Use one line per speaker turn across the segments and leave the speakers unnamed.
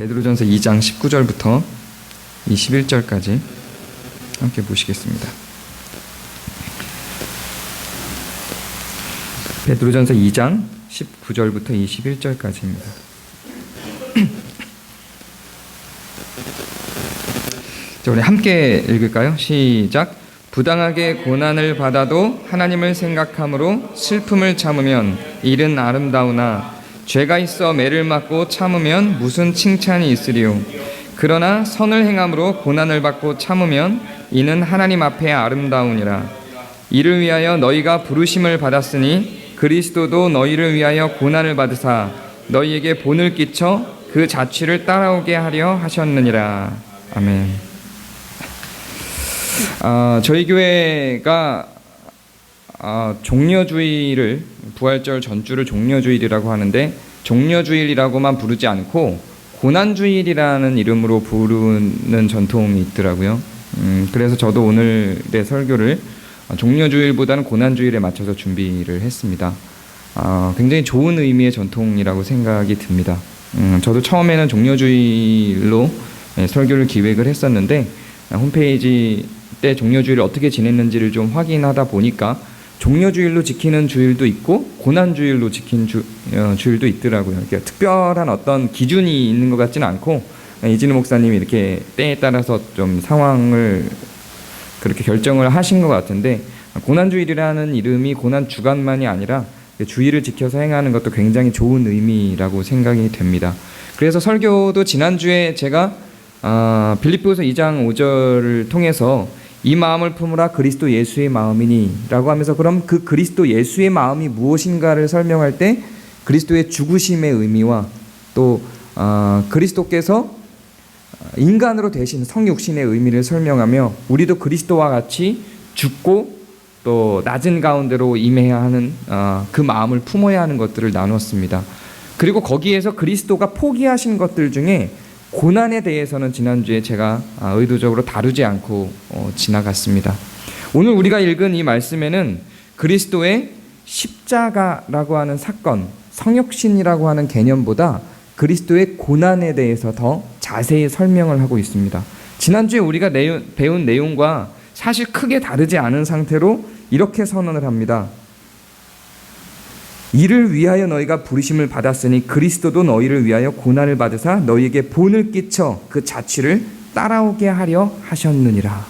베드로전서 2장 19절부터 21절까지 함께 보시겠습니다. 베드로전서 2장 19절부터 21절까지입니다. 자, 우리 함께 읽을까요? 시작. 부당하게 고난을 받아도 하나님을 생각함으로 슬픔을 참으면 일은 아름다우나 죄가 있어 매를 맞고 참으면 무슨 칭찬이 있으리요. 그러나 선을 행함으로 고난을 받고 참으면 이는 하나님 앞에 아름다우니라. 이를 위하여 너희가 부르심을 받았으니 그리스도도 너희를 위하여 고난을 받으사 너희에게 본을 끼쳐 그 자취를 따라오게 하려 하셨느니라. 아멘. 저희 교회가 종려주일을, 부활절 전주를 종려주일이라고 하는데, 종려주일이라고만 부르지 않고 고난주일이라는 이름으로 부르는 전통이 있더라고요. 그래서 저도 오늘의 설교를 종려주일보다는 고난주일에 맞춰서 준비를 했습니다. 굉장히 좋은 의미의 전통이라고 생각이 듭니다. 저도 처음에는 종려주일로 설교를 기획을 했었는데, 홈페이지 때 종려주일을 어떻게 지냈는지를 좀 확인하다 보니까 종려주일로 지키는 주일도 있고 고난주일로 지킨 주일도 있더라고요. 그러니까 특별한 어떤 기준이 있는 것 같지는 않고, 이진우 목사님이 이렇게 때에 따라서 좀 상황을 그렇게 결정을 하신 것 같은데, 고난주일이라는 이름이 고난주간만이 아니라 주일을 지켜서 행하는 것도 굉장히 좋은 의미라고 생각이 됩니다. 그래서 설교도 지난주에 제가 빌립보서 2장 5절을 통해서 이 마음을 품으라 그리스도 예수의 마음이니 라고 하면서, 그럼 그 그리스도 예수의 마음이 무엇인가를 설명할 때 그리스도의 죽으심의 의미와 또 그리스도께서 인간으로 되신 성육신의 의미를 설명하며, 우리도 그리스도와 같이 죽고 또 낮은 가운데로 임해야 하는 그 마음을 품어야 하는 것들을 나눴습니다. 그리고 거기에서 그리스도가 포기하신 것들 중에 고난에 대해서는 지난주에 제가 의도적으로 다루지 않고 지나갔습니다. 오늘 우리가 읽은 이 말씀에는 그리스도의 십자가라고 하는 사건, 성육신이라고 하는 개념보다 그리스도의 고난에 대해서 더 자세히 설명을 하고 있습니다. 지난주에 우리가 배운 내용과 사실 크게 다르지 않은 상태로 이렇게 선언을 합니다. 이를 위하여 너희가 부르심을 받았으니 그리스도도 너희를 위하여 고난을 받으사 너희에게 본을 끼쳐 그 자취를 따라오게 하려 하셨느니라.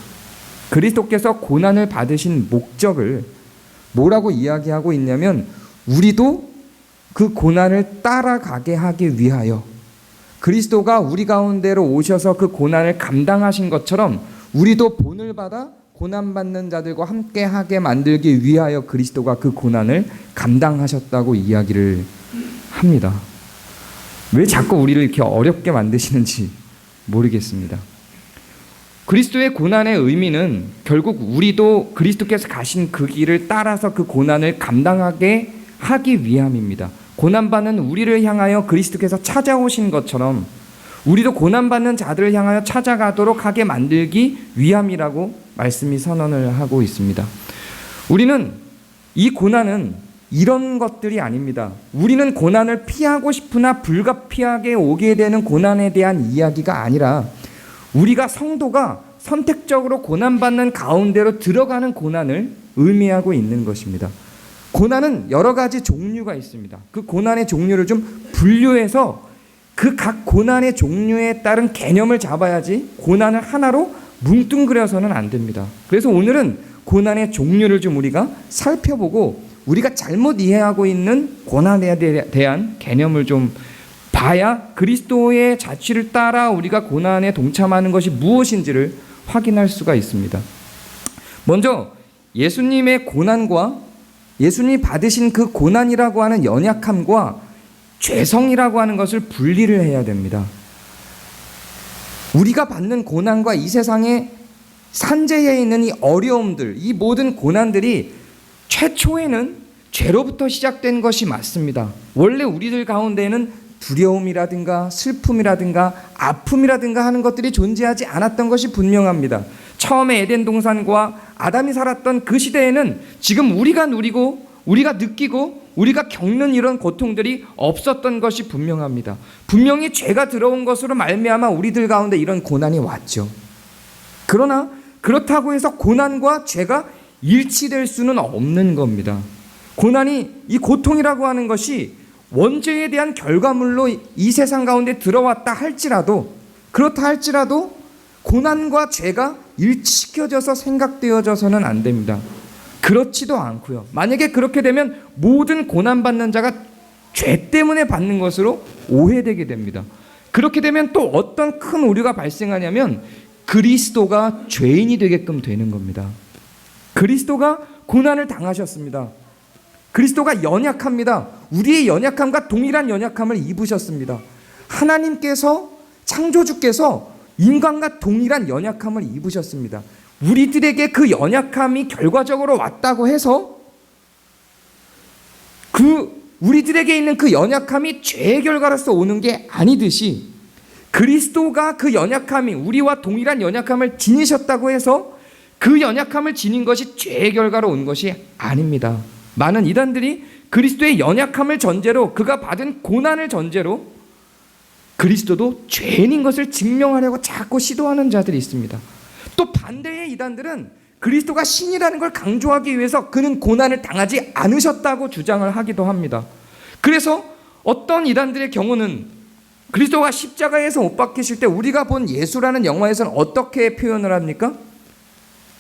그리스도께서 고난을 받으신 목적을 뭐라고 이야기하고 있냐면, 우리도 그 고난을 따라가게 하기 위하여, 그리스도가 우리 가운데로 오셔서 그 고난을 감당하신 것처럼 우리도 본을 받아 고난받는 자들과 함께하게 만들기 위하여 그리스도가 그 고난을 감당하셨다고 이야기를 합니다. 왜 자꾸 우리를 이렇게 어렵게 만드시는지 모르겠습니다. 그리스도의 고난의 의미는 결국 우리도 그리스도께서 가신 그 길을 따라서 그 고난을 감당하게 하기 위함입니다. 고난받는 우리를 향하여 그리스도께서 찾아오신 것처럼 우리도 고난받는 자들을 향하여 찾아가도록 하게 만들기 위함이라고 말씀이 선언을 하고 있습니다. 우리는 이 고난은 이런 것들이 아닙니다. 우리는 고난을 피하고 싶으나 불가피하게 오게 되는 고난에 대한 이야기가 아니라, 우리가 성도가 선택적으로 고난받는 가운데로 들어가는 고난을 의미하고 있는 것입니다. 고난은 여러 가지 종류가 있습니다. 그 고난의 종류를 좀 분류해서 그 각 고난의 종류에 따른 개념을 잡아야지 고난을 하나로 뭉뚱그려서는 안 됩니다. 그래서 오늘은 고난의 종류를 좀 우리가 살펴보고, 우리가 잘못 이해하고 있는 고난에 대한 개념을 좀 봐야 그리스도의 자취를 따라 우리가 고난에 동참하는 것이 무엇인지를 확인할 수가 있습니다. 먼저 예수님의 고난과 예수님이 받으신 그 고난이라고 하는 연약함과 죄성이라고 하는 것을 분리를 해야 됩니다. 우리가 받는 고난과 이 세상에 산재해 있는 이 어려움들, 이 모든 고난들이 최초에는 죄로부터 시작된 것이 맞습니다. 원래 우리들 가운데에는 두려움이라든가 슬픔이라든가 아픔이라든가 하는 것들이 존재하지 않았던 것이 분명합니다. 처음에 에덴 동산과 아담이 살았던 그 시대에는 지금 우리가 누리고 우리가 느끼고 우리가 겪는 이런 고통들이 없었던 것이 분명합니다. 분명히 죄가 들어온 것으로 말미암아 우리들 가운데 이런 고난이 왔죠. 그러나 그렇다고 해서 고난과 죄가 일치될 수는 없는 겁니다. 고난이, 이 고통이라고 하는 것이 원죄에 대한 결과물로 이 세상 가운데 들어왔다 할지라도, 그렇다 할지라도 고난과 죄가 일치시켜져서 생각되어져서는 안 됩니다. 그렇지도 않고요. 만약에 그렇게 되면 모든 고난받는 자가 죄 때문에 받는 것으로 오해되게 됩니다. 그렇게 되면 또 어떤 큰 오류가 발생하냐면 그리스도가 죄인이 되게끔 되는 겁니다. 그리스도가 고난을 당하셨습니다. 그리스도가 연약합니다. 우리의 연약함과 동일한 연약함을 입으셨습니다. 하나님께서, 창조주께서 인간과 동일한 연약함을 입으셨습니다. 우리들에게 그 연약함이 결과적으로 왔다고 해서 우리들에게 있는 그 연약함이 죄의 결과로서 오는 게 아니듯이, 그리스도가 그 연약함이, 우리와 동일한 연약함을 지니셨다고 해서 그 연약함을 지닌 것이 죄의 결과로 온 것이 아닙니다. 많은 이단들이 그리스도의 연약함을 전제로, 그가 받은 고난을 전제로 그리스도도 죄인인 것을 증명하려고 자꾸 시도하는 자들이 있습니다. 또 반대의 이단들은 그리스도가 신이라는 걸 강조하기 위해서 그는 고난을 당하지 않으셨다고 주장을 하기도 합니다. 그래서 어떤 이단들의 경우는 그리스도가 십자가에서 못 박히실 때 우리가 본 예수라는 영화에서는 어떻게 표현을 합니까?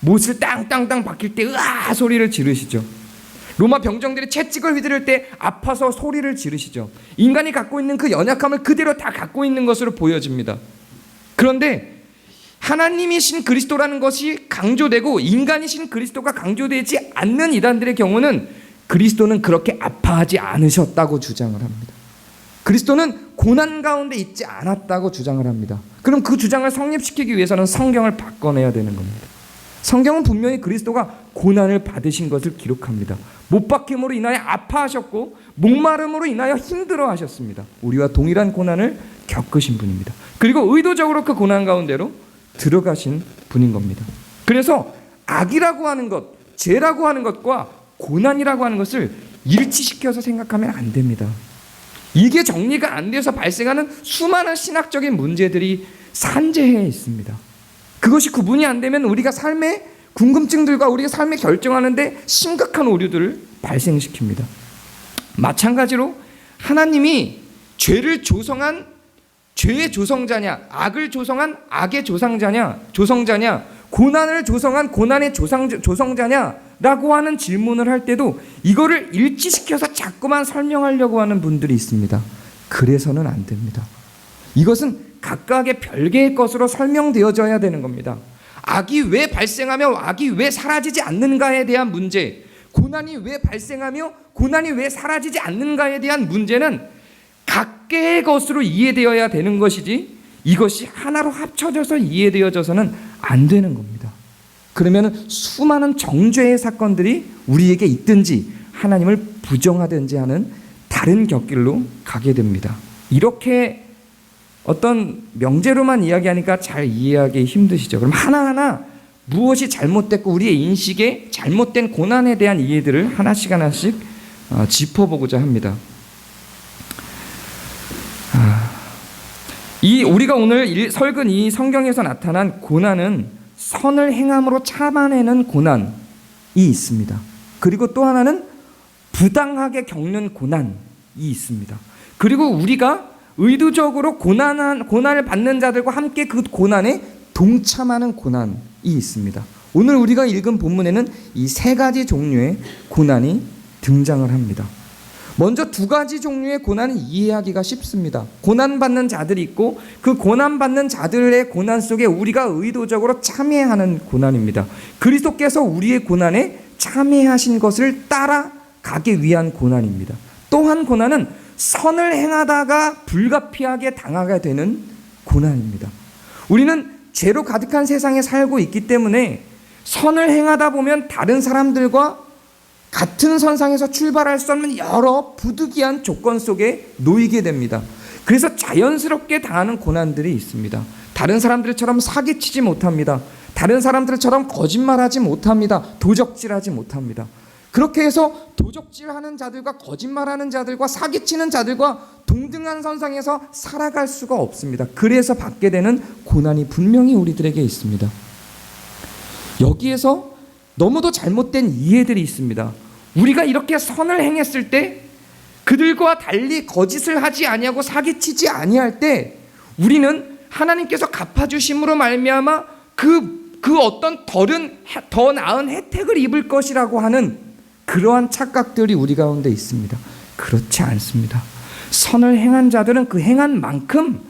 못을 땅땅땅 박힐 때 으아 소리를 지르시죠. 로마 병정들이 채찍을 휘두를 때 아파서 소리를 지르시죠. 인간이 갖고 있는 그 연약함을 그대로 다 갖고 있는 것으로 보여집니다. 그런데 하나님이신 그리스도라는 것이 강조되고 인간이신 그리스도가 강조되지 않는 이단들의 경우는 그리스도는 그렇게 아파하지 않으셨다고 주장을 합니다. 그리스도는 고난 가운데 있지 않았다고 주장을 합니다. 그럼 그 주장을 성립시키기 위해서는 성경을 바꿔내야 되는 겁니다. 성경은 분명히 그리스도가 고난을 받으신 것을 기록합니다. 못 박힘으로 인하여 아파하셨고 목마름으로 인하여 힘들어하셨습니다. 우리와 동일한 고난을 겪으신 분입니다. 그리고 의도적으로 그 고난 가운데로 들어가신 분인 겁니다. 그래서 악이라고 하는 것, 죄라고 하는 것과 고난이라고 하는 것을 일치시켜서 생각하면 안 됩니다. 이게 정리가 안 돼서 발생하는 수많은 신학적인 문제들이 산재해 있습니다. 그것이 구분이 안 되면 우리가 삶의 궁금증들과 우리가 삶을 결정하는데 심각한 오류들을 발생시킵니다. 마찬가지로 하나님이 죄를 조성한 죄의 조성자냐, 악을 조성한 악의 조성자냐, 고난을 조성한 고난의 조성자냐라고 하는 질문을 할 때도 이거를 일치시켜서 자꾸만 설명하려고 하는 분들이 있습니다. 그래서는 안 됩니다. 이것은 각각의 별개의 것으로 설명되어져야 되는 겁니다. 악이 왜 발생하며 악이 왜 사라지지 않는가에 대한 문제, 고난이 왜 발생하며 고난이 왜 사라지지 않는가에 대한 문제는 각개의 것으로 이해되어야 되는 것이지 이것이 하나로 합쳐져서 이해되어져서는 안 되는 겁니다. 그러면 수많은 정죄의 사건들이 우리에게 있든지 하나님을 부정하든지 하는 다른 곁길로 가게 됩니다. 이렇게 어떤 명제로만 이야기하니까 잘 이해하기 힘드시죠? 그럼 하나하나 무엇이 잘못됐고 우리의 인식에 잘못된 고난에 대한 이해들을 하나씩 짚어보고자 합니다. 우리가 오늘 설근 이 성경에서 나타난 고난은 선을 행함으로 참아내는 고난이 있습니다. 그리고 또 하나는 부당하게 겪는 고난이 있습니다. 그리고 우리가 의도적으로 고난을 받는 자들과 함께 그 고난에 동참하는 고난이 있습니다. 오늘 우리가 읽은 본문에는 이 세 가지 종류의 고난이 등장을 합니다. 먼저 두 가지 종류의 고난은 이해하기가 쉽습니다. 고난받는 자들이 있고 그 고난받는 자들의 고난 속에 우리가 의도적으로 참여하는 고난입니다. 그리스도께서 우리의 고난에 참여하신 것을 따라가기 위한 고난입니다. 또 한 고난은 선을 행하다가 불가피하게 당하게 되는 고난입니다. 우리는 죄로 가득한 세상에 살고 있기 때문에 선을 행하다 보면 다른 사람들과 같은 선상에서 출발할 수 없는 여러 부득이한 조건 속에 놓이게 됩니다. 그래서 자연스럽게 당하는 고난들이 있습니다. 다른 사람들처럼 사기치지 못합니다. 다른 사람들처럼 거짓말하지 못합니다. 도적질하지 못합니다. 그렇게 해서 도적질하는 자들과 거짓말하는 자들과 사기치는 자들과 동등한 선상에서 살아갈 수가 없습니다. 그래서 받게 되는 고난이 분명히 우리들에게 있습니다. 여기에서 너무도 잘못된 이해들이 있습니다. 우리가 이렇게 선을 행했을 때, 그들과 달리 거짓을 하지 아니하고 사기치지 아니할 때, 우리는 하나님께서 갚아주심으로 말미암아 그 어떤 더 나은 혜택을 입을 것이라고 하는 그러한 착각들이 우리 가운데 있습니다. 그렇지 않습니다. 선을 행한 자들은 그 행한 만큼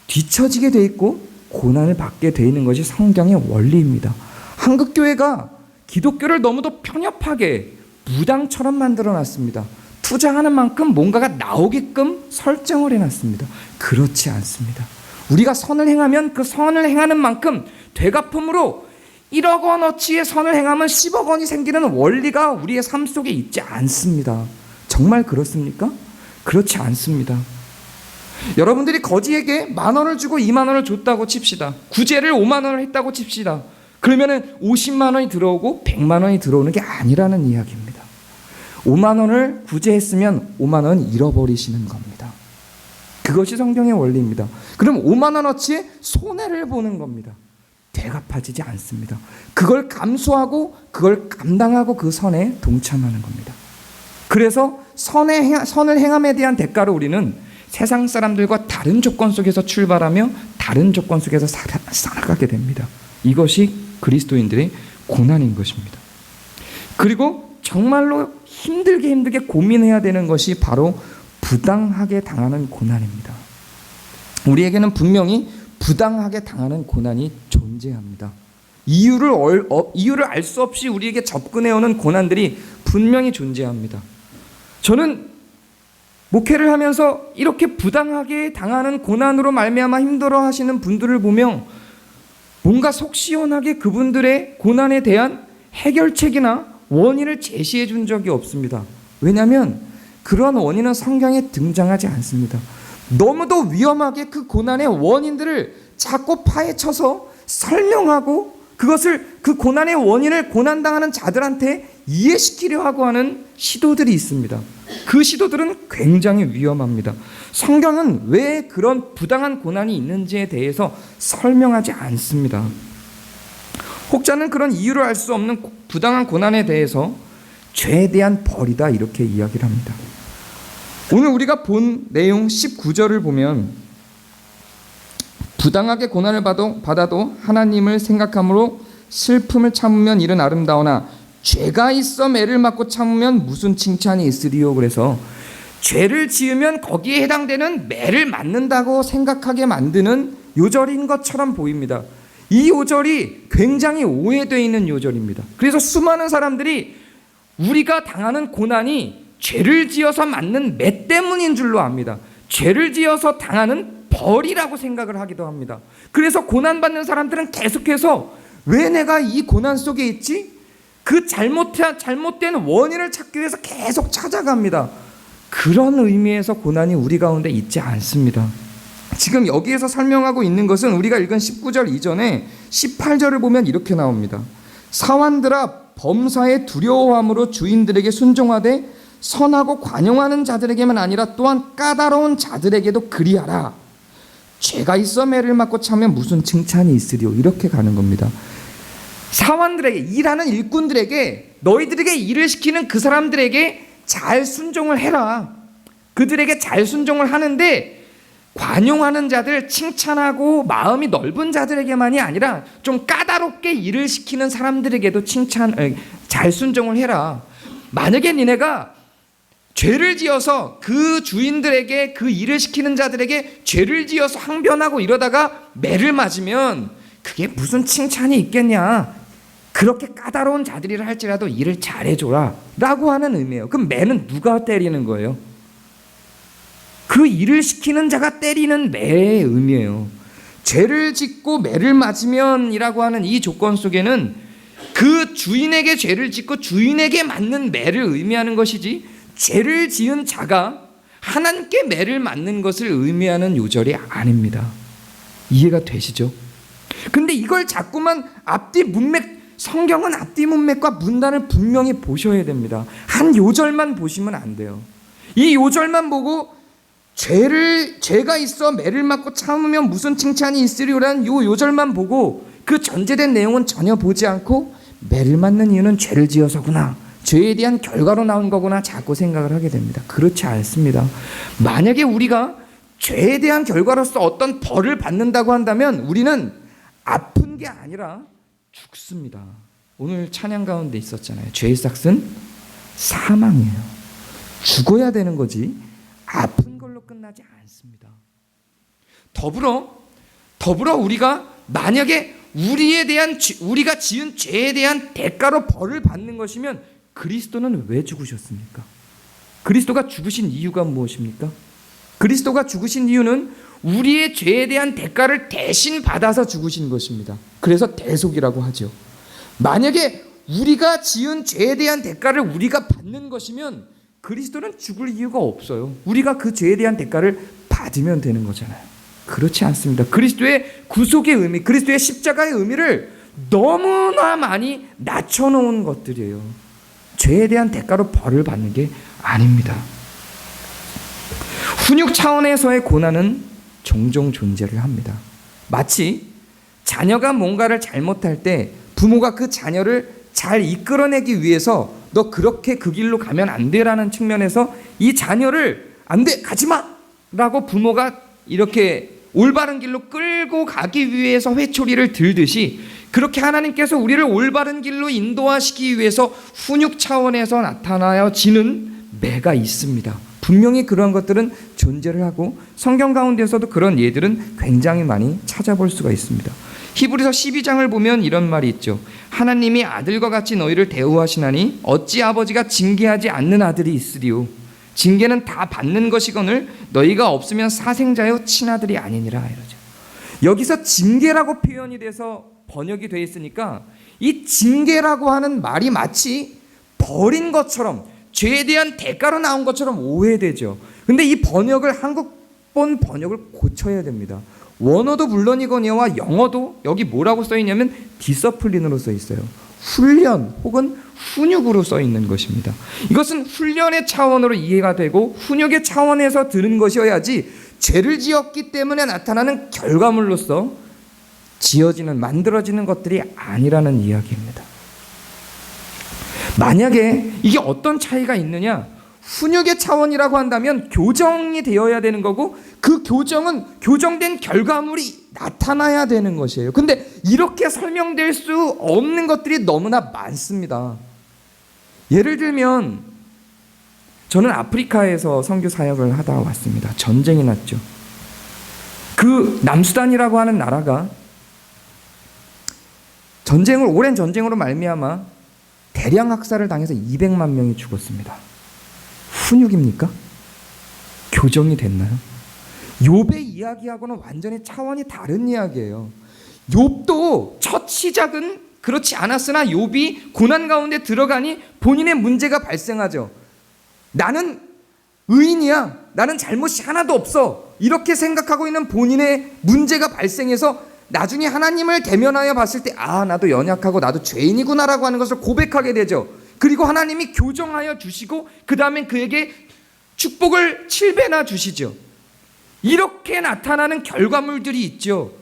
뒤처지게 돼 있고 고난을 받게 돼 있는 것이 성경의 원리입니다. 한국교회가 기독교를 너무도 편협하게 무당처럼 만들어놨습니다. 투자하는 만큼 뭔가가 나오게끔 설정을 해놨습니다. 그렇지 않습니다. 우리가 선을 행하면 그 선을 행하는 만큼 되갚음으로 1억 원어치의 선을 행하면 10억 원이 생기는 원리가 우리의 삶 속에 있지 않습니다. 정말 그렇습니까? 그렇지 않습니다. 여러분들이 거지에게 10,000원을 주고 20,000원을 줬다고 칩시다. 구제를 50,000원을 했다고 칩시다. 그러면 50만 원이 들어오고 100만 원이 들어오는 게 아니라는 이야기입니다. 5만 원을 구제했으면 5만 원 잃어버리시는 겁니다. 그것이 성경의 원리입니다. 그럼 5만 원어치의 손해를 보는 겁니다. 되갚아지지 않습니다. 그걸 감수하고 그걸 감당하고 그 선에 동참하는 겁니다. 그래서 선을 행함에 대한 대가로 우리는 세상 사람들과 다른 조건 속에서 출발하며 다른 조건 속에서 살아가게 됩니다. 이것이 그리스도인들의 고난인 것입니다. 그리고 정말로 힘들게 고민해야 되는 것이 바로 부당하게 당하는 고난입니다. 우리에게는 분명히 부당하게 당하는 고난이 존재합니다. 이유를 알 수 없이 우리에게 접근해오는 고난들이 분명히 존재합니다. 저는 목회를 하면서 이렇게 부당하게 당하는 고난으로 말미암아 힘들어하시는 분들을 보며 뭔가 속 시원하게 그분들의 고난에 대한 해결책이나 원인을 제시해 준 적이 없습니다. 왜냐하면 그러한 원인은 성경에 등장하지 않습니다. 너무도 위험하게 그 고난의 원인들을 자꾸 파헤쳐서 설명하고 그 고난의 원인을 고난당하는 자들한테 이해시키려 하고 하는 시도들이 있습니다. 그 시도들은 굉장히 위험합니다. 성경은 왜 그런 부당한 고난이 있는지에 대해서 설명하지 않습니다. 혹자는 그런 이유를 알 수 없는 부당한 고난에 대해서 죄에 대한 벌이다 이렇게 이야기를 합니다. 오늘 우리가 본 내용 19절을 보면 부당하게 고난을 받아도 하나님을 생각함으로 슬픔을 참으면 이는 아름다우나 죄가 있어 매를 맞고 참으면 무슨 칭찬이 있으리요. 그래서 죄를 지으면 거기에 해당되는 매를 맞는다고 생각하게 만드는 요절인 것처럼 보입니다. 이 요절이 굉장히 오해되어 있는 요절입니다. 그래서 수많은 사람들이 우리가 당하는 고난이 죄를 지어서 맞는 매 때문인 줄로 압니다. 죄를 지어서 당하는 벌이라고 생각을 하기도 합니다. 그래서 고난받는 사람들은 계속해서 왜 내가 이 고난 속에 있지? 그 잘못된 원인을 찾기 위해서 계속 찾아갑니다. 그런 의미에서 고난이 우리 가운데 있지 않습니다. 지금 여기에서 설명하고 있는 것은 우리가 읽은 19절 이전에 18절을 보면 이렇게 나옵니다. 사환들아 범사에 두려워함으로 주인들에게 순종하되 선하고 관용하는 자들에게만 아니라 또한 까다로운 자들에게도 그리하라. 죄가 있어 매를 맞고 참으면 무슨 칭찬이 있으리요. 이렇게 가는 겁니다. 사환들에게, 일하는 일꾼들에게, 너희들에게 일을 시키는 그 사람들에게 잘 순종을 해라. 그들에게 잘 순종을 하는데 관용하는 자들, 칭찬하고 마음이 넓은 자들에게만이 아니라 좀 까다롭게 일을 시키는 사람들에게도 잘 순종을 해라. 만약에 니네가 죄를 지어서 그 주인들에게, 그 일을 시키는 자들에게 죄를 지어서 항변하고 이러다가 매를 맞으면 그게 무슨 칭찬이 있겠냐. 그렇게 까다로운 자들이라 할지라도 일을 잘해줘라 라고 하는 의미예요. 그럼 매는 누가 때리는 거예요? 그 일을 시키는 자가 때리는 매의 의미예요. 죄를 짓고 매를 맞으면 이라고 하는 이 조건 속에는 그 주인에게 죄를 짓고 주인에게 맞는 매를 의미하는 것이지, 죄를 지은 자가 하나님께 매를 맞는 것을 의미하는 요절이 아닙니다. 이해가 되시죠? 근데 이걸 자꾸만 앞뒤 문맥 성경은 앞뒤 문맥과 문단을 분명히 보셔야 됩니다. 한 요절만 보시면 안 돼요. 이 요절만 보고 죄가 있어 매를 맞고 참으면 무슨 칭찬이 있으리라는 요 요절만 보고 그 전제된 내용은 전혀 보지 않고 매를 맞는 이유는 죄를 지어서구나, 죄에 대한 결과로 나온 거구나 자꾸 생각을 하게 됩니다. 그렇지 않습니다. 만약에 우리가 죄에 대한 결과로서 어떤 벌을 받는다고 한다면 우리는 아픈 게 아니라 죽습니다. 오늘 찬양 가운데 있었잖아요. 죄의 삭은 사망이에요. 죽어야 되는 거지 아픈 걸로 끝나지 않습니다. 더불어 우리가 만약에 우리가 지은 죄에 대한 대가로 벌을 받는 것이면 그리스도는 왜 죽으셨습니까? 그리스도가 죽으신 이유가 무엇입니까? 그리스도가 죽으신 이유는 우리의 죄에 대한 대가를 대신 받아서 죽으신 것입니다. 그래서 대속이라고 하죠. 만약에 우리가 지은 죄에 대한 대가를 우리가 받는 것이면 그리스도는 죽을 이유가 없어요. 우리가 그 죄에 대한 대가를 받으면 되는 거잖아요. 그렇지 않습니다. 그리스도의 구속의 의미, 그리스도의 십자가의 의미를 너무나 많이 낮춰놓은 것들이에요. 죄에 대한 대가로 벌을 받는 게 아닙니다. 훈육 차원에서의 고난은 종종 존재를 합니다. 마치 자녀가 뭔가를 잘못할 때 부모가 그 자녀를 잘 이끌어내기 위해서 너 그렇게 그 길로 가면 안 돼라는 측면에서 이 자녀를 안 돼, 가지 마! 라고 부모가 이렇게 올바른 길로 끌고 가기 위해서 회초리를 들듯이 그렇게 하나님께서 우리를 올바른 길로 인도하시기 위해서 훈육 차원에서 나타나지는 매가 있습니다. 분명히 그런 것들은 존재를 하고 성경 가운데서도 그런 예들은 굉장히 많이 찾아볼 수가 있습니다. 히브리서 12장을 보면 이런 말이 있죠. 하나님이 아들과 같이 너희를 대우하시나니 어찌 아버지가 징계하지 않는 아들이 있으리요. 징계는 다 받는 것이거늘 너희가 없으면 사생자요 친아들이 아니니라 이러죠. 여기서 징계라고 표현이 돼서 번역이 되어 있으니까 이 징계라고 하는 말이 마치 벌인 것처럼 죄에 대한 대가로 나온 것처럼 오해되죠. 근데 이 번역을 한국본 번역을 고쳐야 됩니다. 원어도 물론이거니와 영어도 여기 뭐라고 써 있냐면 디서플린으로 써 있어요. 훈련 혹은 훈육으로 써 있는 것입니다. 이것은 훈련의 차원으로 이해가 되고 훈육의 차원에서 들은 것이어야지 죄를 지었기 때문에 나타나는 결과물로서 만들어지는 것들이 아니라는 이야기입니다. 만약에 이게 어떤 차이가 있느냐? 훈육의 차원이라고 한다면 교정이 되어야 되는 거고 그 교정은 교정된 결과물이 나타나야 되는 것이에요. 근데 이렇게 설명될 수 없는 것들이 너무나 많습니다. 예를 들면 저는 아프리카에서 선교 사역을 하다 왔습니다. 전쟁이 났죠. 그 남수단이라고 하는 나라가 오랜 전쟁으로 말미암아 대량 학살을 당해서 200만 명이 죽었습니다. 훈육입니까? 교정이 됐나요? 욥의 이야기하고는 완전히 차원이 다른 이야기예요. 욥도 첫 시작은 그렇지 않았으나 욥이 고난 가운데 들어가니 본인의 문제가 발생하죠. 나는 의인이야. 나는 잘못이 하나도 없어. 이렇게 생각하고 있는 본인의 문제가 발생해서 나중에 하나님을 대면하여 봤을 때 나도 연약하고 나도 죄인이구나라고 하는 것을 고백하게 되죠. 그리고 하나님이 교정하여 주시고 그 다음에 그에게 축복을 7배나 주시죠. 이렇게 나타나는 결과물들이 있죠.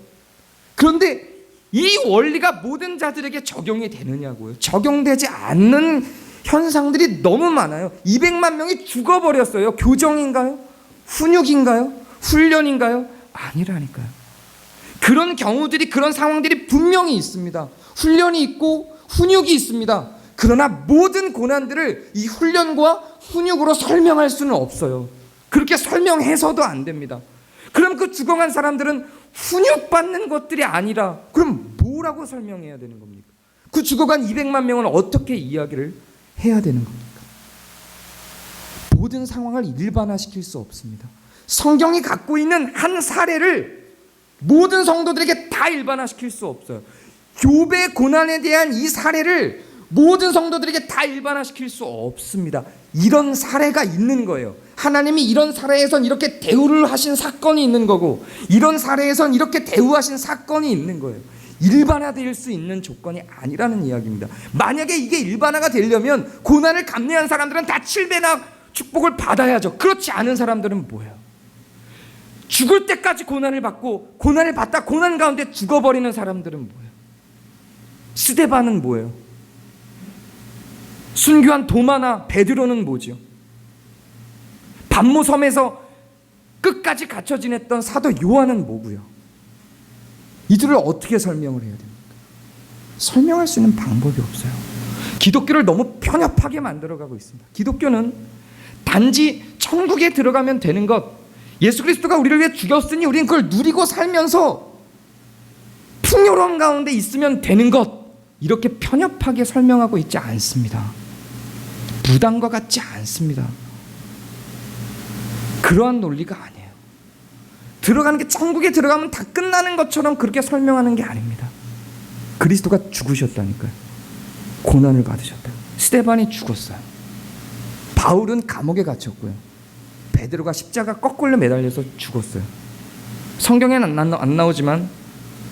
그런데 이 원리가 모든 자들에게 적용이 되느냐고요. 적용되지 않는 현상들이 너무 많아요. 200만 명이 죽어버렸어요. 교정인가요? 훈육인가요? 훈련인가요? 아니라니까요. 그런 경우들이, 그런 상황들이 분명히 있습니다. 훈련이 있고 훈육이 있습니다. 그러나 모든 고난들을 이 훈련과 훈육으로 설명할 수는 없어요. 그렇게 설명해서도 안 됩니다. 그럼 그 죽어간 사람들은 훈육받는 것들이 아니라 그럼 뭐라고 설명해야 되는 겁니까? 그 죽어간 200만 명은 어떻게 이야기를 해야 되는 겁니까? 모든 상황을 일반화시킬 수 없습니다. 성경이 갖고 있는 한 사례를 모든 성도들에게 다 일반화시킬 수 없어요. 욥의 고난에 대한 이 사례를 모든 성도들에게 다 일반화시킬 수 없습니다. 이런 사례가 있는 거예요. 하나님이 이런 사례에선 이렇게 대우를 하신 사건이 있는 거고 이런 사례에선 이렇게 대우하신 사건이 있는 거예요. 일반화될 수 있는 조건이 아니라는 이야기입니다. 만약에 이게 일반화가 되려면 고난을 감내한 사람들은 다 7배나 축복을 받아야죠. 그렇지 않은 사람들은 뭐예요? 죽을 때까지 고난을 받고 고난을 받다 고난 가운데 죽어버리는 사람들은 뭐예요? 스데반은 뭐예요? 순교한 도마나 베드로는 뭐죠? 반모섬에서 끝까지 갇혀 지냈던 사도 요한은 뭐고요? 이들을 어떻게 설명을 해야 됩니까? 설명할 수 있는 방법이 없어요. 기독교를 너무 편협하게 만들어가고 있습니다. 기독교는 단지 천국에 들어가면 되는 것, 예수 그리스도가 우리를 위해 죽였으니 우리는 그걸 누리고 살면서 풍요로운 가운데 있으면 되는 것, 이렇게 편협하게 설명하고 있지 않습니다. 무당과 같지 않습니다. 그러한 논리가 아니에요. 들어가는 게 천국에 들어가면 다 끝나는 것처럼 그렇게 설명하는 게 아닙니다. 그리스도가 죽으셨다니까요. 고난을 받으셨다. 스데반이 죽었어요. 바울은 감옥에 갇혔고요. 베드로가 십자가 거꾸로 매달려서 죽었어요. 성경에는 안 나오지만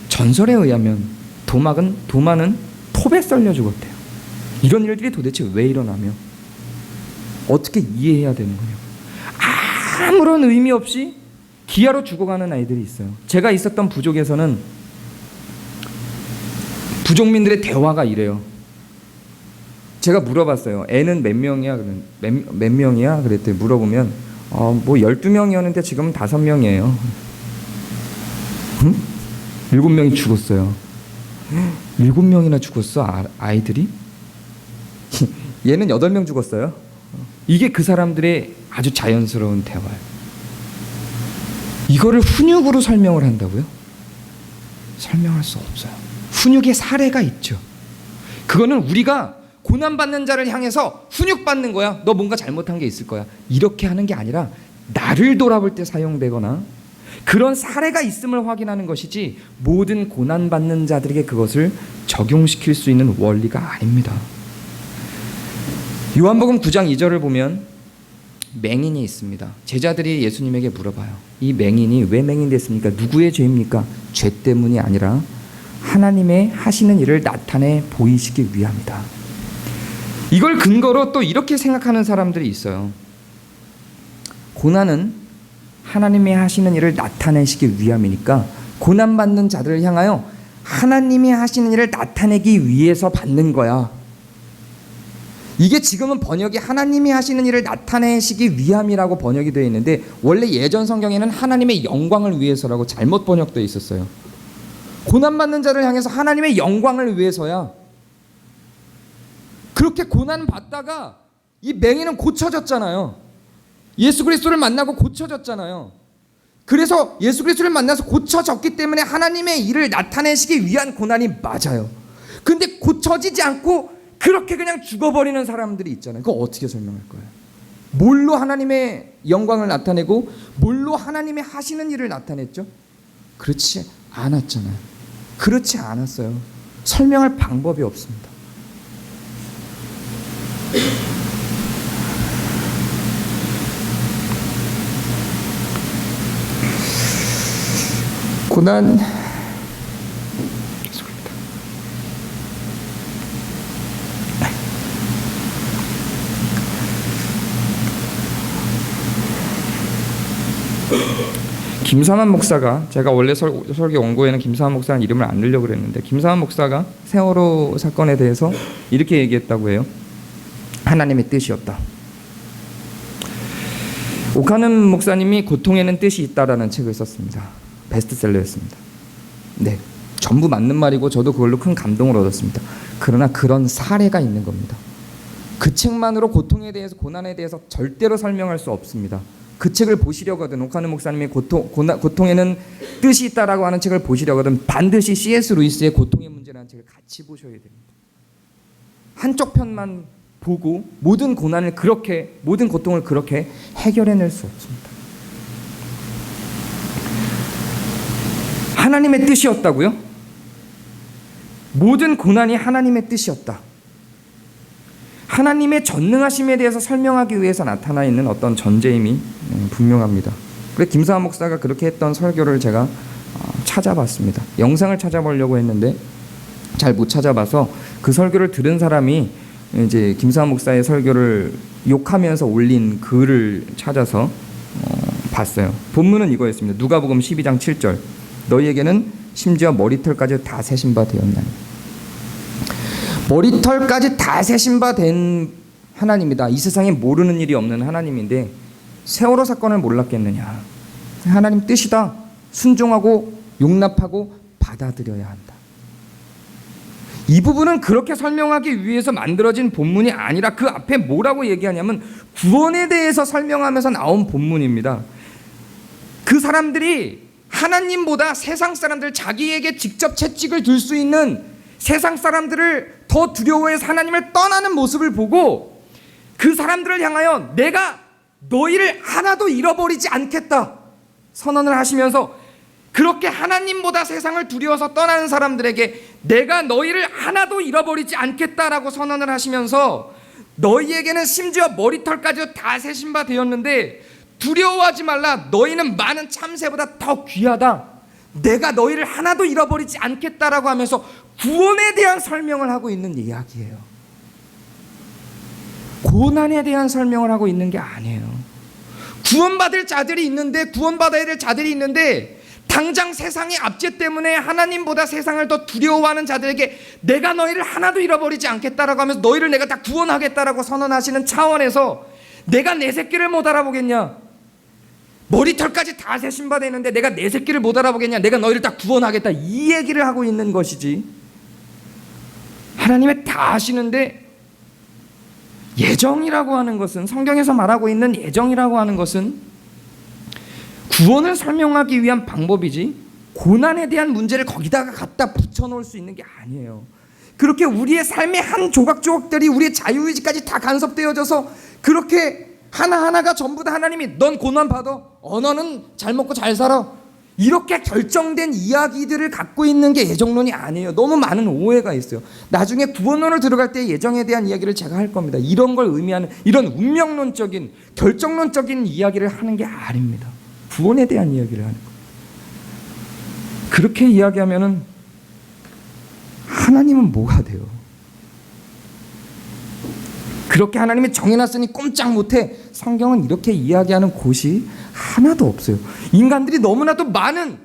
전설에 의하면 도마는 톱에 썰려 죽었대요. 이런 일들이 도대체 왜 일어나며 어떻게 이해해야 되는 거냐고. 아무런 의미 없이 기아로 죽어가는 아이들이 있어요. 제가 있었던 부족에서는 부족민들의 대화가 이래요. 제가 물어봤어요. 애는 몇 명이야? 몇 명이야? 그랬더니 물어보면 뭐 12명이었는데 지금은 5명이에요. 응? 7명이 죽었어요. 7명이나 죽었어? 아이들이? 얘는 8명 죽었어요. 이게 그 사람들의 아주 자연스러운 대화예요. 이거를 훈육으로 설명을 한다고요? 설명할 수 없어요. 훈육의 사례가 있죠. 그거는 우리가 고난받는 자를 향해서 훈육받는 거야. 너 뭔가 잘못한 게 있을 거야. 이렇게 하는 게 아니라 나를 돌아볼 때 사용되거나 그런 사례가 있음을 확인하는 것이지 모든 고난받는 자들에게 그것을 적용시킬 수 있는 원리가 아닙니다. 요한복음 9장 2절을 보면 맹인이 있습니다. 제자들이 예수님에게 물어봐요. 이 맹인이 왜 맹인됐습니까? 누구의 죄입니까? 죄 때문이 아니라 하나님의 하시는 일을 나타내 보이시기 위함이다. 이걸 근거로 또 이렇게 생각하는 사람들이 있어요. 고난은 하나님의 하시는 일을 나타내시기 위함이니까 고난받는 자들을 향하여 하나님이 하시는 일을 나타내기 위해서 받는 거야. 이게 지금은 번역이 하나님이 하시는 일을 나타내시기 위함이라고 번역이 되어 있는데 원래 예전 성경에는 하나님의 영광을 위해서라고 잘못 번역되어 있었어요. 고난받는 자를 향해서 하나님의 영광을 위해서야. 그렇게 고난받다가 이 맹인은 고쳐졌잖아요. 예수 그리스도를 만나고 고쳐졌잖아요. 그래서 예수 그리스도를 만나서 고쳐졌기 때문에 하나님의 일을 나타내시기 위한 고난이 맞아요. 근데 고쳐지지 않고 그렇게 그냥 죽어버리는 사람들이 있잖아요. 그거 어떻게 설명할 거예요? 뭘로 하나님의 영광을 나타내고 뭘로 하나님의 하시는 일을 나타냈죠? 그렇지 않았잖아요. 그렇지 않았어요. 설명할 방법이 없습니다. 고난 김삼환 목사가 제가 원래 설교 원고에는 김삼환 목사는 이름을 안 넣으려고 그랬는데 김삼환 목사가 세월호 사건에 대해서 이렇게 얘기했다고 해요. 하나님의 뜻이었다. 오카는 목사님이 고통에는 뜻이 있다라는 책을 썼습니다. 베스트셀러였습니다. 네, 전부 맞는 말이고 저도 그걸로 큰 감동을 얻었습니다. 그러나 그런 사례가 있는 겁니다. 그 책만으로 고통에 대해서 고난에 대해서 절대로 설명할 수 없습니다. 그 책을 보시려거든 오카는 목사님이 고통에는 뜻이 있다라고 하는 책을 보시려거든 반드시 C.S. 루이스의 고통의 문제라는 책을 같이 보셔야 됩니다. 한쪽 편만 보고 모든 고통을 그렇게 해결해낼 수 없습니다. 하나님의 뜻이었다고요? 모든 고난이 하나님의 뜻이었다. 하나님의 전능하심에 대해서 설명하기 위해서 나타나 있는 어떤 전제임이 분명합니다. 그래서 김사환 목사가 그렇게 했던 설교를 제가 잘 찾아봤습니다. 영상을 찾아보려고 했는데 잘 못 찾아봐서 그 설교를 들은 사람이 이제 김사환 목사의 설교를 욕하면서 올린 글을 찾아서 봤어요. 본문은 이거였습니다. 누가복음 12장 7절. 너희에게는 심지어 머리털까지 다 세신 바 되었나니. 머리털까지 다 세신 바 된 하나님이다. 이 세상에 모르는 일이 없는 하나님인데 세월호 사건을 몰랐겠느냐. 하나님 뜻이다. 순종하고 용납하고 받아들여야 한다. 이 부분은 그렇게 설명하기 위해서 만들어진 본문이 아니라 그 앞에 뭐라고 얘기하냐면 구원에 대해서 설명하면서 나온 본문입니다. 그 사람들이 하나님보다 세상 사람들, 자기에게 직접 채찍을 들 수 있는 세상 사람들을 더 두려워해서 하나님을 떠나는 모습을 보고 그 사람들을 향하여 내가 너희를 하나도 잃어버리지 않겠다 선언을 하시면서, 그렇게 하나님보다 세상을 두려워서 떠나는 사람들에게 내가 너희를 하나도 잃어버리지 않겠다라고 선언을 하시면서 너희에게는 심지어 머리털까지도 다 세신 바 되었는데 두려워하지 말라. 너희는 많은 참새보다 더 귀하다. 내가 너희를 하나도 잃어버리지 않겠다라고 하면서 구원에 대한 설명을 하고 있는 이야기예요. 고난에 대한 설명을 하고 있는 게 아니에요. 구원받을 자들이 있는데, 구원받아야 될 자들이 있는데 당장 세상의 압제 때문에 하나님보다 세상을 더 두려워하는 자들에게 내가 너희를 하나도 잃어버리지 않겠다라고 하면서 너희를 내가 다 구원하겠다라고 선언하시는 차원에서 내가 내 새끼를 못 알아보겠냐? 머리털까지 다 세신 바 되는데 내가 내 새끼를 못 알아보겠냐? 내가 너희를 다 구원하겠다. 이 얘기를 하고 있는 것이지. 하나님의 다 아시는데 예정이라고 하는 것은, 성경에서 말하고 있는 예정이라고 하는 것은 구원을 설명하기 위한 방법이지 고난에 대한 문제를 거기다가 갖다 붙여놓을 수 있는 게 아니에요. 그렇게 우리의 삶의 한 조각조각들이 우리의 자유의지까지 다 간섭되어져서 그렇게 하나하나가 전부 다 하나님이 넌 고난 받아, 너는 잘 먹고 잘 살아, 이렇게 결정된 이야기들을 갖고 있는 게 예정론이 아니에요. 너무 많은 오해가 있어요. 나중에 구원론을 들어갈 때 예정에 대한 이야기를 제가 할 겁니다. 이런 걸 의미하는 이런 운명론적인 결정론적인 이야기를 하는 게 아닙니다. 구원에 대한 이야기를 하는 거예요. 그렇게 이야기하면은 하나님은 뭐가 돼요? 그렇게 하나님이 정해놨으니 꼼짝 못해. 성경은 이렇게 이야기하는 곳이 하나도 없어요. 인간들이 너무나도 많은,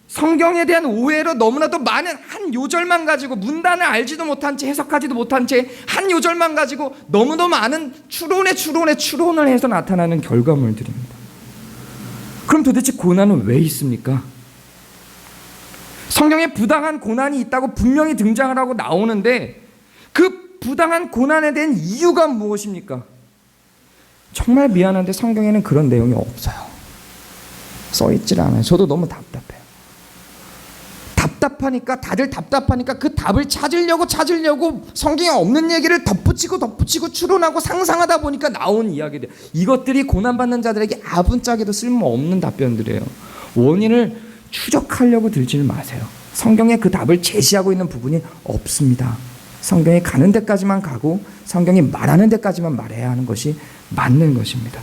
성경에 대한 오해로 너무나도 많은 한 요절만 가지고, 문단을 알지도 못한 채 해석하지도 못한 채 한 요절만 가지고 너무너무 많은 추론을 해서 나타나는 결과물들입니다. 그럼 도대체 고난은 왜 있습니까? 성경에 부당한 고난이 있다고 분명히 등장을 하고 나오는데 그 부당한 고난에 대한 이유가 무엇입니까? 정말 미안한데 성경에는 그런 내용이 없어요. 써있질 않아요. 저도 너무 답답해요. 다들 답답하니까 그 답을 찾으려고 성경에 없는 얘기를 덧붙이고 추론하고 상상하다 보니까 나온 이야기들, 이것들이 고난받는 자들에게 아분짝에도 쓸모없는 답변들이에요. 원인을 추적하려고 들지는 마세요. 성경에 그 답을 제시하고 있는 부분이 없습니다. 성경이 가는 데까지만 가고 성경이 말하는 데까지만 말해야 하는 것이 맞는 것입니다.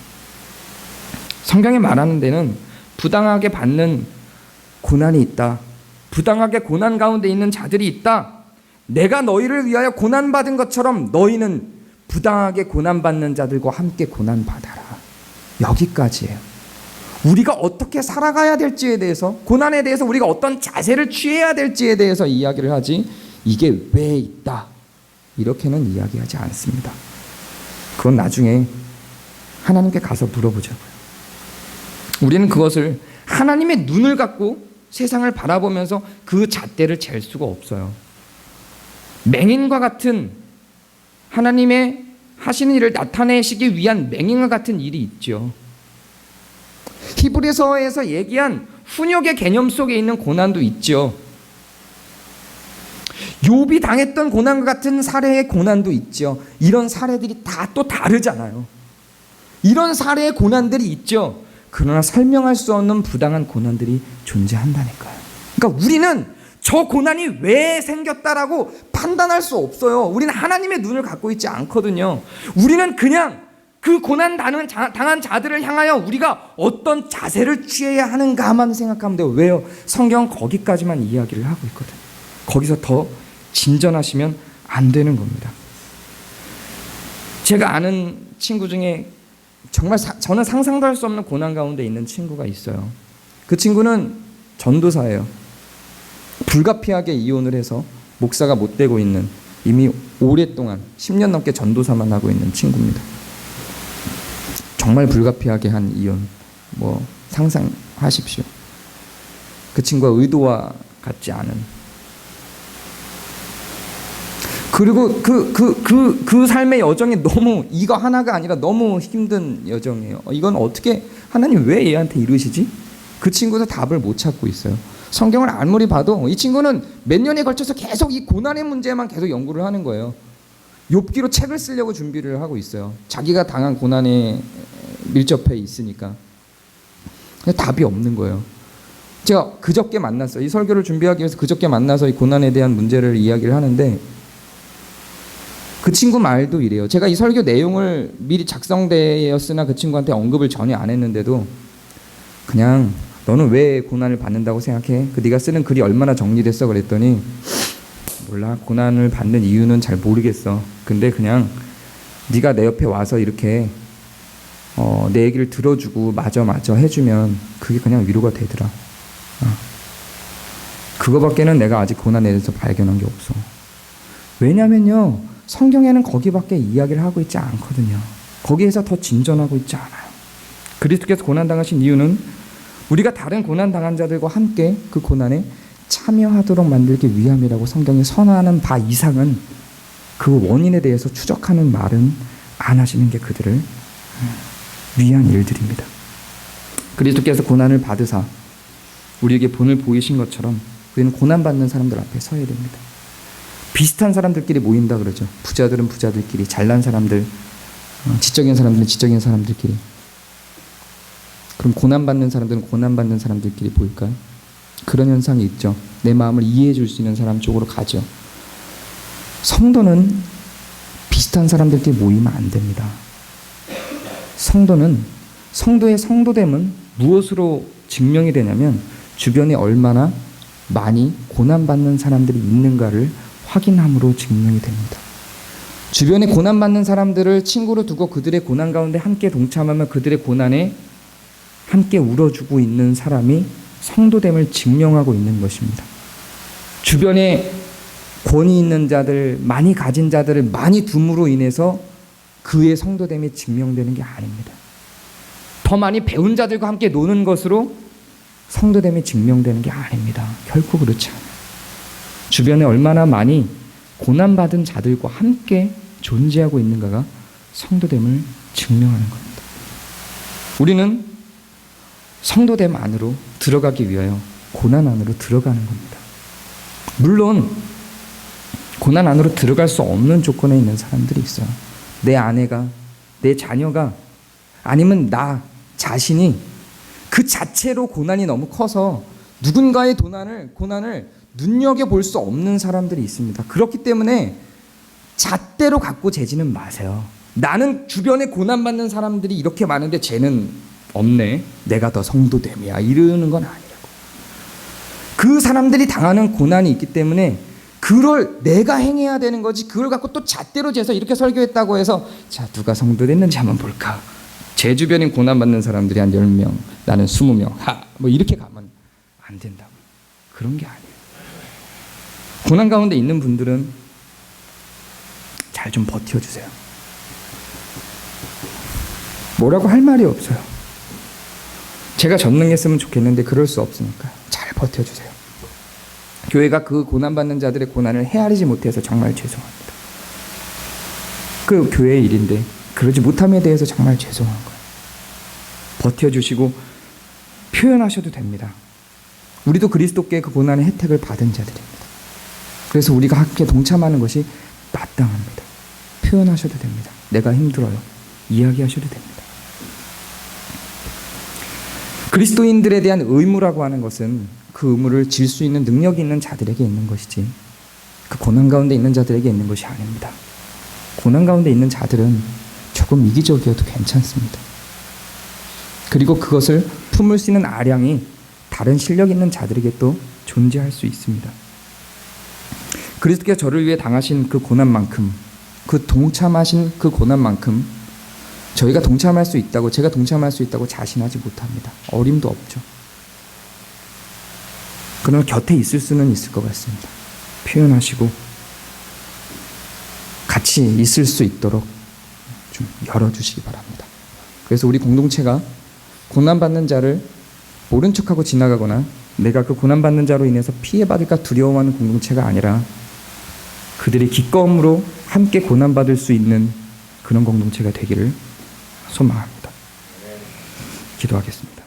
성경이 말하는 데는 부당하게 받는 고난이 있다. 부당하게 고난 가운데 있는 자들이 있다. 내가 너희를 위하여 고난받은 것처럼 너희는 부당하게 고난받는 자들과 함께 고난받아라. 여기까지예요. 우리가 어떻게 살아가야 될지에 대해서, 고난에 대해서 우리가 어떤 자세를 취해야 될지에 대해서 이야기를 하지, 이게 왜 있다 이렇게는 이야기하지 않습니다. 그건 나중에 하나님께 가서 물어보자고요. 우리는 그것을 하나님의 눈을 갖고 세상을 바라보면서 그 잣대를 잴 수가 없어요. 맹인과 같은, 하나님의 하시는 일을 나타내시기 위한 맹인과 같은 일이 있죠. 히브리서에서 얘기한 훈육의 개념 속에 있는 고난도 있죠. 욥이 당했던 고난과 같은 사례의 고난도 있죠. 이런 사례들이 다 또 다르잖아요. 이런 사례의 고난들이 있죠. 그러나 설명할 수 없는 부당한 고난들이 존재한다니까요. 그러니까 우리는 저 고난이 왜 생겼다라고 판단할 수 없어요. 우리는 하나님의 눈을 갖고 있지 않거든요. 우리는 그냥 그 고난 당한 자들을 향하여 우리가 어떤 자세를 취해야 하는가만 생각하면 돼요. 왜요? 성경은 거기까지만 이야기를 하고 있거든요. 거기서 더 진전하시면 안 되는 겁니다. 제가 아는 친구 중에 정말 저는 상상도 할 수 없는 고난 가운데 있는 친구가 있어요. 그 친구는 전도사예요. 불가피하게 이혼을 해서 목사가 못 되고 있는, 이미 오랫동안 10년 넘게 전도사만 하고 있는 친구입니다. 정말 불가피하게 한 이혼, 상상하십시오. 그 친구가 의도와 같지 않은, 그리고 그 삶의 여정이 너무, 이거 하나가 아니라 너무 힘든 여정이에요. 이건 어떻게, 하나님 왜 얘한테 이러시지? 그 친구도 답을 못 찾고 있어요. 성경을 아무리 봐도 이 친구는 몇 년에 걸쳐서 계속 이 고난의 문제만 계속 연구를 하는 거예요. 욥기로 책을 쓰려고 준비를 하고 있어요. 자기가 당한 고난에 밀접해 있으니까. 근데 답이 없는 거예요. 제가 그저께 만났어요. 이 설교를 준비하기 위해서 그저께 만나서 이 고난에 대한 문제를 이야기를 하는데, 그 친구 말도 이래요. 제가 이 설교 내용을 미리 작성되었으나 그 친구한테 언급을 전혀 안 했는데도, 그냥 너는 왜 고난을 받는다고 생각해? 네가 쓰는 글이 얼마나 정리됐어? 그랬더니, 몰라, 고난을 받는 이유는 잘 모르겠어. 근데 그냥 네가 내 옆에 와서 이렇게 내 얘기를 들어주고 맞아 해주면 그게 그냥 위로가 되더라. 그거밖에는 내가 아직 고난에 대해서 발견한 게 없어. 왜냐면요, 성경에는 거기밖에 이야기를 하고 있지 않거든요. 거기에서 더 진전하고 있지 않아요. 그리스도께서 고난당하신 이유는 우리가 다른 고난당한 자들과 함께 그 고난에 참여하도록 만들기 위함이라고 성경이 선언하는 바 이상은, 그 원인에 대해서 추적하는 말은 안 하시는 게 그들을 위한 일들입니다. 그리스도께서 고난을 받으사 우리에게 본을 보이신 것처럼 우리는 고난받는 사람들 앞에 서야 됩니다. 비슷한 사람들끼리 모인다 그러죠. 부자들은 부자들끼리, 잘난 사람들, 지적인 사람들은 지적인 사람들끼리. 그럼 고난받는 사람들은 고난받는 사람들끼리 보일까요? 그런 현상이 있죠. 내 마음을 이해해 줄 수 있는 사람 쪽으로 가죠. 성도는 비슷한 사람들끼리 모이면 안 됩니다. 성도의 성도됨은 무엇으로 증명이 되냐면, 주변에 얼마나 많이 고난받는 사람들이 있는가를 확인함으로 증명이 됩니다. 주변에 고난받는 사람들을 친구로 두고 그들의 고난 가운데 함께 동참하며 그들의 고난에 함께 울어주고 있는 사람이 성도됨을 증명하고 있는 것입니다. 주변에 권위 있는 자들, 많이 가진 자들을 많이 둠으로 인해서 그의 성도됨이 증명되는 게 아닙니다. 더 많이 배운 자들과 함께 노는 것으로 성도됨이 증명되는 게 아닙니다. 결코 그렇지 않아요. 주변에 얼마나 많이 고난받은 자들과 함께 존재하고 있는가가 성도됨을 증명하는 겁니다. 우리는 성도됨 안으로 들어가기 위하여 고난 안으로 들어가는 겁니다. 물론 고난 안으로 들어갈 수 없는 조건에 있는 사람들이 있어요. 내 아내가, 내 자녀가, 아니면 나 자신이 그 자체로 고난이 너무 커서 누군가의 고난을 눈여겨볼 수 없는 사람들이 있습니다. 그렇기 때문에 잣대로 갖고 재지는 마세요. 나는 주변에 고난받는 사람들이 이렇게 많은데 쟤는 없네, 내가 더 성도됨이야, 이러는 건 아니라고. 그 사람들이 당하는 고난이 있기 때문에 그걸 내가 행해야 되는 거지, 그걸 갖고 또 잣대로 재서 이렇게 설교했다고 해서 자, 누가 성도됐는지 한번 볼까, 제 주변에 고난받는 사람들이 한 10명, 나는 20명, 이렇게 가면 안 된다고. 그런 게 아니에요. 고난 가운데 있는 분들은 잘 좀 버텨주세요. 뭐라고 할 말이 없어요. 제가 전능했으면 좋겠는데 그럴 수 없으니까 잘 버텨주세요. 교회가 그 고난받는 자들의 고난을 헤아리지 못해서 정말 죄송합니다. 그 교회의 일인데 그러지 못함에 대해서 정말 죄송한 거예요. 버텨주시고 표현하셔도 됩니다. 우리도 그리스도께 그 고난의 혜택을 받은 자들입니다. 그래서 우리가 함께 동참하는 것이 마땅합니다. 표현하셔도 됩니다. 내가 힘들어요. 이야기하셔도 됩니다. 그리스도인들에 대한 의무라고 하는 것은 그 의무를 질 수 있는 능력이 있는 자들에게 있는 것이지, 그 고난 가운데 있는 자들에게 있는 것이 아닙니다. 고난 가운데 있는 자들은 조금 이기적이어도 괜찮습니다. 그리고 그것을 품을 수 있는 아량이 다른 실력 있는 자들에게 또 존재할 수 있습니다. 그리스도께서 저를 위해 당하신 그 고난만큼, 그 동참하신 그 고난만큼 저희가 동참할 수 있다고, 제가 동참할 수 있다고 자신하지 못합니다. 어림도 없죠. 그러나 곁에 있을 수는 있을 것 같습니다. 표현하시고 같이 있을 수 있도록 좀 열어주시기 바랍니다. 그래서 우리 공동체가 고난받는 자를 모른 척하고 지나가거나 내가 그 고난받는 자로 인해서 피해받을까 두려워하는 공동체가 아니라 그들이 기꺼움으로 함께 고난받을 수 있는 그런 공동체가 되기를 소망합니다. 기도하겠습니다.